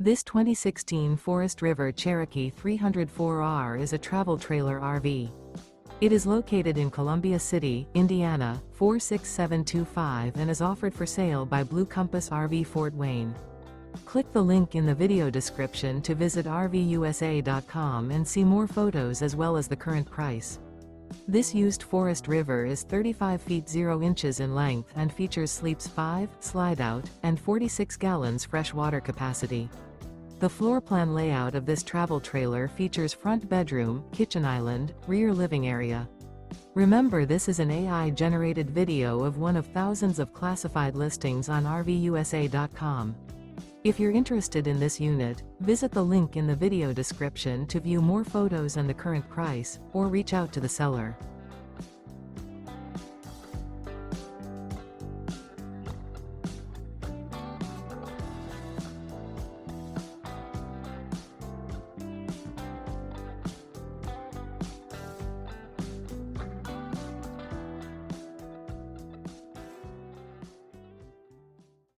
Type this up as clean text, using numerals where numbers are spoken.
This 2016 Forest River Cherokee 304R is a travel trailer RV. It is located in Columbia City, Indiana, 46725 and is offered for sale by Blue Compass RV Fort Wayne. Click the link in the video description to visit RVUSA.com and see more photos as well as the current price. This used Forest River is 35 feet 0 inches in length and features sleeps 5, Slideout, and 46 gallons fresh water capacity. The floor plan layout of this travel trailer features front bedroom, kitchen island, rear living area. Remember, this is an AI-generated video of one of thousands of classified listings on RVUSA.com. If you're interested in this unit, visit the link in the video description to view more photos and the current price, or reach out to the seller.